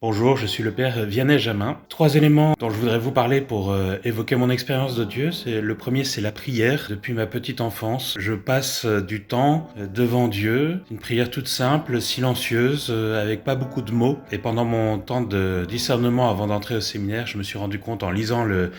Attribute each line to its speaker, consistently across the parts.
Speaker 1: Bonjour, je suis le père Vianney Jamin. 3 éléments dont je voudrais vous parler pour évoquer mon expérience de Dieu. Le premier, c'est la prière. Depuis ma petite enfance, je passe du temps devant Dieu, une prière toute simple, silencieuse, avec pas beaucoup de mots. Et pendant mon temps de discernement avant d'entrer au séminaire, je me suis rendu compte en lisant le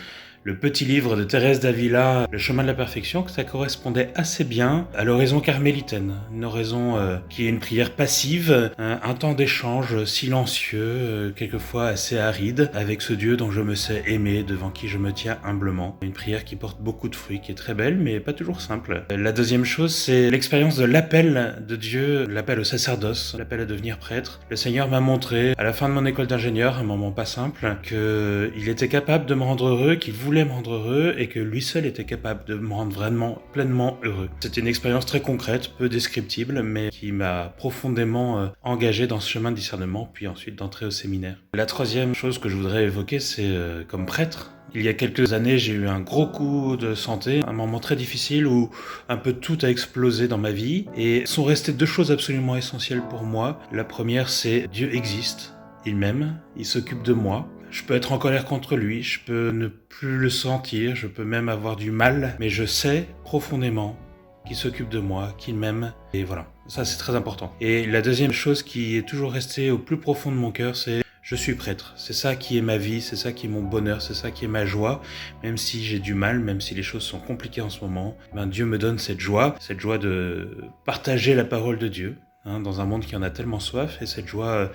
Speaker 1: petit livre de Thérèse d'Avila, Le chemin de la perfection, que ça correspondait assez bien à l'oraison carmélitaine. Une oraison qui est une prière passive, un temps d'échange silencieux, quelquefois assez aride, avec ce Dieu dont je me sais aimer, devant qui je me tiens humblement. Une prière qui porte beaucoup de fruits, qui est très belle, mais pas toujours simple. La deuxième chose, c'est l'expérience de l'appel de Dieu, l'appel au sacerdoce, l'appel à devenir prêtre. Le Seigneur m'a montré, à la fin de mon école d'ingénieur, un moment pas simple, qu'il était capable de me rendre heureux, qu'il voulait me rendre heureux et que lui seul était capable de me rendre vraiment pleinement heureux. C'était une expérience très concrète, peu descriptible, mais qui m'a profondément engagé dans ce chemin de discernement, puis ensuite d'entrer au séminaire. La troisième chose que je voudrais évoquer, c'est comme prêtre. Il y a quelques années, j'ai eu un gros coup de santé, un moment très difficile où un peu tout a explosé dans ma vie et sont restées 2 choses absolument essentielles pour moi. La première, c'est Dieu existe, il m'aime, il s'occupe de moi. Je peux être en colère contre lui, je peux ne plus le sentir, je peux même avoir du mal, mais je sais profondément qu'il s'occupe de moi, qu'il m'aime, et voilà. Ça, c'est très important. Et la deuxième chose qui est toujours restée au plus profond de mon cœur, c'est je suis prêtre. C'est ça qui est ma vie, c'est ça qui est mon bonheur, c'est ça qui est ma joie. Même si j'ai du mal, même si les choses sont compliquées en ce moment, Dieu me donne cette joie de partager la parole de Dieu, dans un monde qui en a tellement soif, et cette joie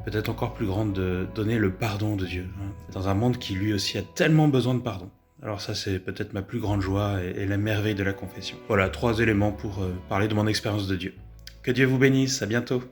Speaker 1: peut-être encore plus grande de donner le pardon de Dieu, dans un monde qui lui aussi a tellement besoin de pardon. Alors ça, c'est peut-être ma plus grande joie et la merveille de la confession. Voilà, 3 éléments pour parler de mon expérience de Dieu. Que Dieu vous bénisse, à bientôt.